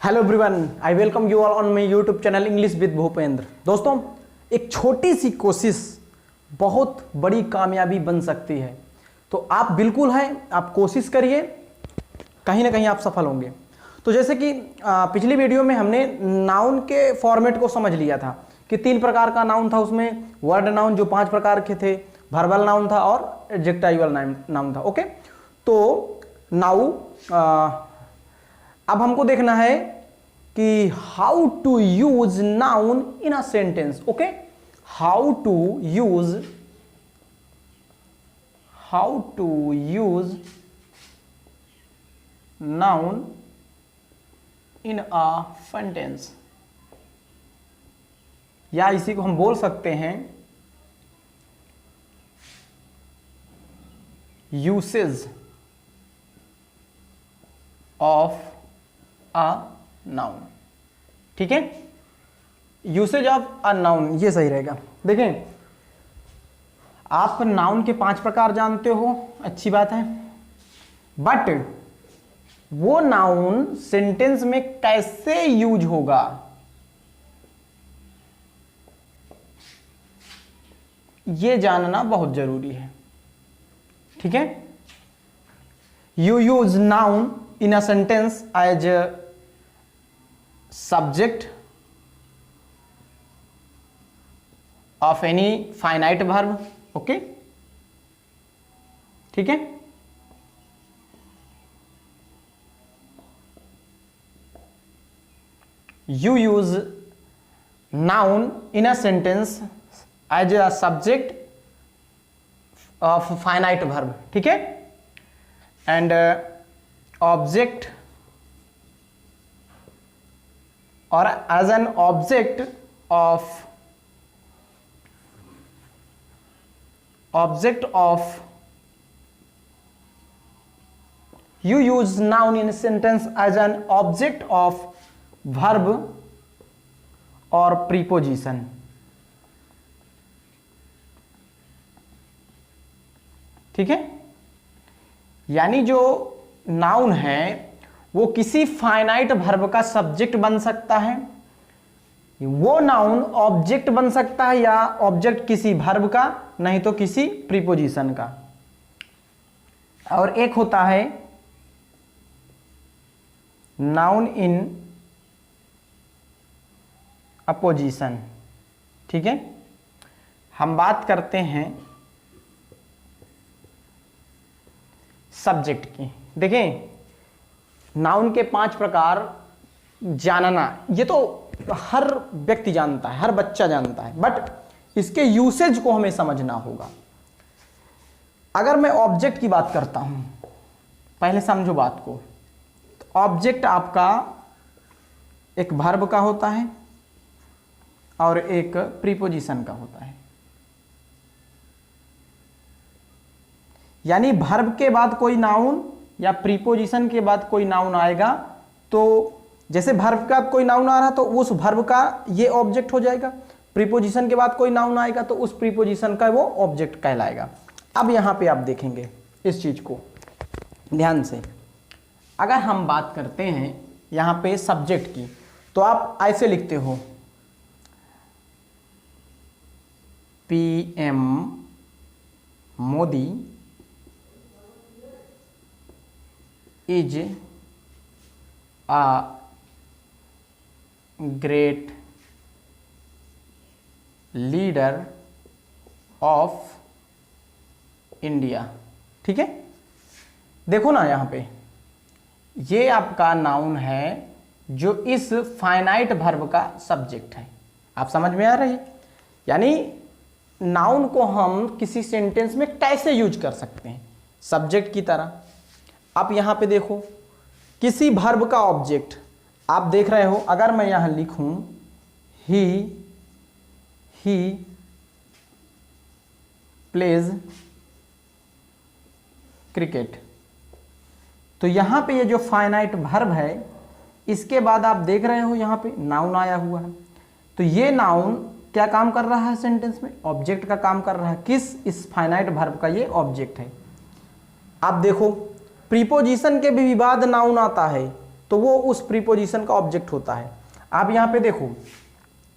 Hello everyone, I welcome you all on my YouTube channel English with Bhupendra. दोस्तों, एक छोटी सी कोशिश बहुत बड़ी कामयाबी बन सकती है। तो आप बिल्कुल हैं, आप कोशिश करिए, कहीं ना कहीं आप सफल होंगे। तो जैसे कि पिछली वीडियो में हमने नाउन के फॉर्मेट को समझ लिया था कि 3 प्रकार का नाउन था। उसमें वर्ड नाउन जो 5 प्रकार के थे, वर्बल नाउन था और एडजेक्टिवल नाउन था। ओके, तो नाउ अब हमको देखना है कि how to use noun in a sentence. Okay, how to use noun in a sentence, या इसी को हम बोल सकते हैं यूसेज ऑफ अ नाउन। ठीक है, यूसेज ऑफ अ नाउन, ये सही रहेगा। देखें, आप नाउन के 5 प्रकार जानते हो, अच्छी बात है, बट वो नाउन सेंटेंस में कैसे यूज होगा ये जानना बहुत जरूरी है। ठीक है, you use noun in a sentence as a subject of any finite verb. Okay, ठीक है, you use noun in a sentence as a subject of finite verb. ठीक है, and ऑब्जेक्ट और as an object of you use noun in sentence as an object of verb और preposition. ठीक है, यानी जो नाउन है वो किसी फाइनाइट वर्ब का सब्जेक्ट बन सकता है, वो नाउन ऑब्जेक्ट बन सकता है, या ऑब्जेक्ट किसी वर्ब का, नहीं तो किसी प्रीपोजिशन का। और एक होता है नाउन इन अपोजिशन। ठीक है, हम बात करते हैं सब्जेक्ट की। देखें, नाउन के 5 प्रकार जानना ये तो हर व्यक्ति जानता है, हर बच्चा जानता है, बट इसके यूसेज को हमें समझना होगा। अगर मैं ऑब्जेक्ट की बात करता हूं, पहले समझो बात को। तो ऑब्जेक्ट आपका एक वर्ब का होता है और एक प्रीपोजिशन का होता है। यानी वर्ब के बाद कोई नाउन या प्रीपोजिशन के बाद कोई नाउन आएगा, तो जैसे वर्ब का कोई नाउन आ रहा तो उस वर्ब का ये ऑब्जेक्ट हो जाएगा, प्रीपोजिशन के बाद कोई नाउन आएगा तो उस प्रीपोजिशन का वो ऑब्जेक्ट कहलाएगा। अब यहां पे आप देखेंगे इस चीज को ध्यान से। अगर हम बात करते हैं यहां पे सब्जेक्ट की, तो आप ऐसे लिखते हो PM Modi is a great leader of India। ठीक है, देखो ना यहां पे ये आपका नाउन है जो इस फाइनाइट वर्ब का सब्जेक्ट है। आप समझ में आ रही? यानी नाउन को हम किसी सेंटेंस में कैसे यूज कर सकते हैं, सब्जेक्ट की तरह। आप यहां पे देखो, किसी वर्ब का ऑब्जेक्ट आप देख रहे हो। अगर मैं यहां लिखूं ही प्लेज क्रिकेट, तो यहां पे ये जो फाइनाइट वर्ब है, इसके बाद आप देख रहे हो यहां पे नाउन आया हुआ है। तो ये नाउन क्या काम कर रहा है सेंटेंस में? ऑब्जेक्ट का काम कर रहा है। किस? इस फाइनाइट वर्ब का ये ऑब्जेक्ट है। आप देखो, प्रीपोजिशन के भी बाद नाउन आता है, तो वो उस प्रीपोजिशन का ऑब्जेक्ट होता है। आप यहाँ पे देखो,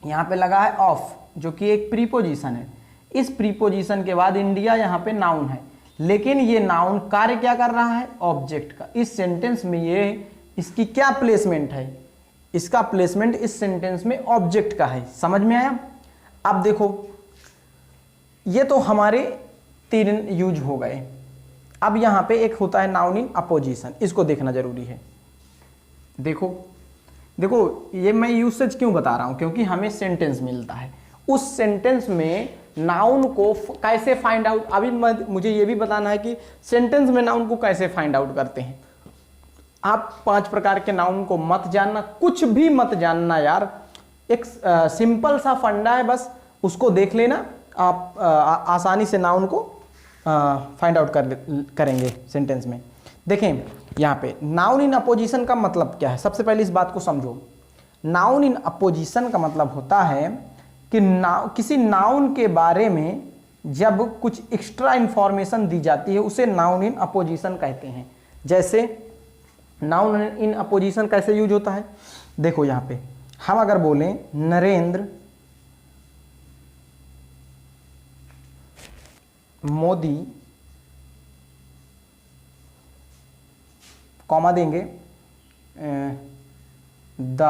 यहाँ पे लगा है ऑफ, जो कि एक प्रीपोजिशन है। इस प्रीपोजिशन के बाद इंडिया यहाँ पे नाउन है, लेकिन ये नाउन कार्य क्या कर रहा है? ऑब्जेक्ट का। इस सेंटेंस में ये इसकी क्या प्लेसमेंट है? इसका प्लेसमेंट इस सेंटेंस में ऑब्जेक्ट का है। समझ में आया? अब देखो, ये तो हमारे 3 यूज हो गए। अब यहां पे एक होता है नाउन इन अपोजिशन, इसको देखना जरूरी है। देखो देखो, ये मैं यूसेज क्यों बता रहा हूं? क्योंकि हमें सेंटेंस मिलता है, उस सेंटेंस में नाउन को कैसे फाइंड आउट, अभी मुझे ये भी बताना है कि सेंटेंस में नाउन को कैसे फाइंड आउट करते हैं। आप 5 प्रकार के नाउन को मत जानना, कुछ भी मत जानना यार, एक सिंपल सा फंडा है, बस उसको देख लेना, आप आसानी से नाउन को फाइंड आउट करेंगे सेंटेंस में। देखें यहाँ पे नाउन इन अपोजिशन का मतलब क्या है? सबसे पहले इस बात को समझो। नाउन इन अपोजिशन का मतलब होता है कि किसी नाउन के बारे में जब कुछ एक्स्ट्रा इंफॉर्मेशन दी जाती है, उसे नाउन इन अपोजिशन कहते हैं। जैसे नाउन इन अपोजिशन कैसे यूज होता है? देखो यहाँ पे हम अगर बोलें नरेंद्र मोदी, कॉमा देंगे, द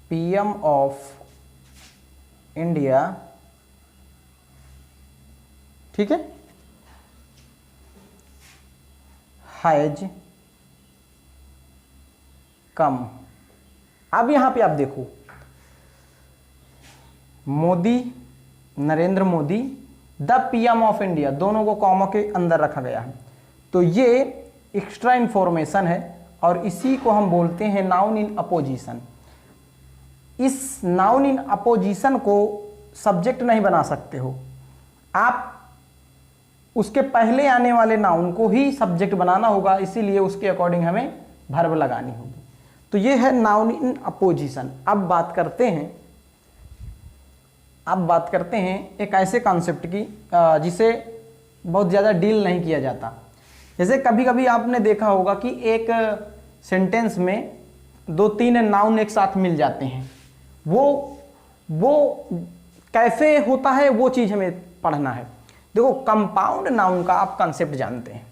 पीएम ऑफ इंडिया, ठीक है, हैज कम। अब यहां पे आप देखो, Modi, Narendra Modi, the PM of India, दोनों को कॉमा के अंदर रखा गया है। तो ये एक्स्ट्रा इंफॉर्मेशन है और इसी को हम बोलते हैं नाउन इन अपोजिशन। इस नाउन इन अपोजिशन को सब्जेक्ट नहीं बना सकते हो आप, उसके पहले आने वाले नाउन को ही सब्जेक्ट बनाना होगा, इसीलिए उसके अकॉर्डिंग हमें वर्ब लगानी होगी। तो ये है नाउन इन अपोजिशन। अब बात करते हैं एक ऐसे कॉन्सेप्ट की जिसे बहुत ज़्यादा डील नहीं किया जाता। जैसे कभी कभी आपने देखा होगा कि एक सेंटेंस में 2-3 नाउन एक साथ मिल जाते हैं, वो कैसे होता है, वो चीज़ हमें पढ़ना है। देखो, कंपाउंड नाउन का आप कॉन्सेप्ट जानते हैं।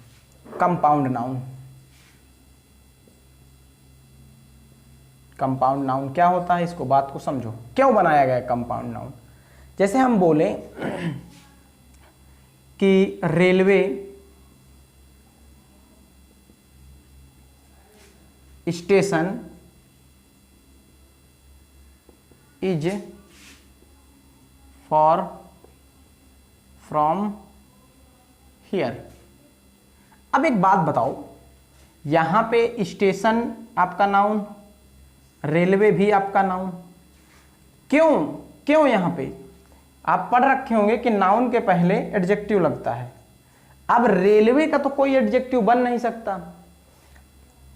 कंपाउंड नाउन क्या होता है, इसको बात को समझो, क्यों बनाया गया है कंपाउंड नाउन। जैसे हम बोले कि railway station is for from here. अब एक बात बताओ, यहां पे स्टेशन आपका नाउन, रेलवे भी आपका नाउन, क्यों यहां पे आप पढ़ रखे होंगे कि नाउन के पहले एडजेक्टिव लगता है। अब रेलवे का तो कोई एडजेक्टिव बन नहीं सकता,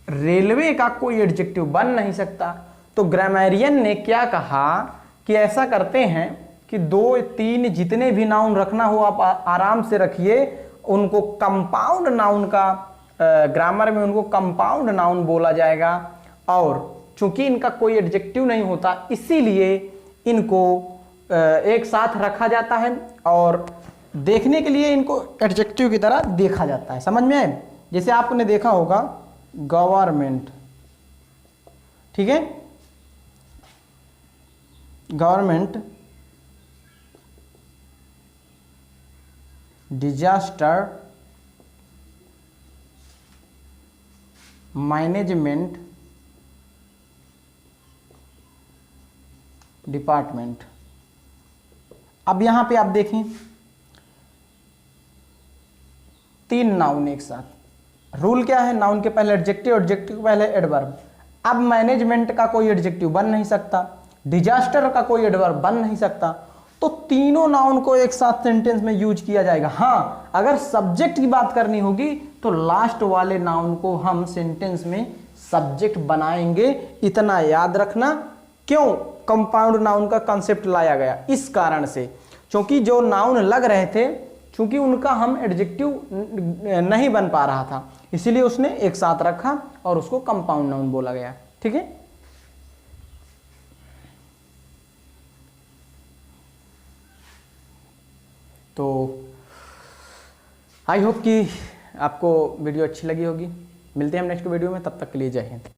रेलवे का कोई एडजेक्टिव बन नहीं सकता। तो ग्रामरियन ने क्या कहा कि ऐसा करते हैं कि 2-3 जितने भी नाउन रखना हो आप आराम से रखिए, उनको कंपाउंड नाउन का ग्रामर में उनको कंपाउंड नाउन बोला जाएगा। और चूंकि इनका कोई एडजेक्टिव नहीं होता, इसीलिए इनको एक साथ रखा जाता है और देखने के लिए इनको एडजेक्टिव की तरह देखा जाता है। समझ में आए? जैसे आपने देखा होगा गवर्नमेंट, ठीक है, गवर्नमेंट, डिजास्टर मैनेजमेंट डिपार्टमेंट। अब यहां पे आप देखें 3 नाउन एक साथ। रूल क्या है? नाउन के पहले एडजेक्टिव, एडजेक्टिव के पहले एडवर्ब। अब मैनेजमेंट का कोई एडजेक्टिव बन नहीं सकता, डिजास्टर का कोई एडवर्ब बन नहीं सकता, तो तीनों नाउन को एक साथ सेंटेंस में यूज किया जाएगा। हाँ, अगर सब्जेक्ट की बात करनी होगी तो लास्ट वाले नाउन को हम सेंटेंस में सब्जेक्ट बनाएंगे। इतना याद रखना। क्यों कंपाउंड नाउन का कॉन्सेप्ट लाया गया? इस कारण से, क्योंकि जो नाउन लग रहे थे, चूंकि उनका हम एडजेक्टिव नहीं बन पा रहा था, इसीलिए उसने एक साथ रखा और उसको कंपाउंड नाउन बोला गया। ठीक है, तो आई होप कि आपको वीडियो अच्छी लगी होगी। मिलते हैं हम नेक्स्ट वीडियो में, तब तक के लिए जय हिंद।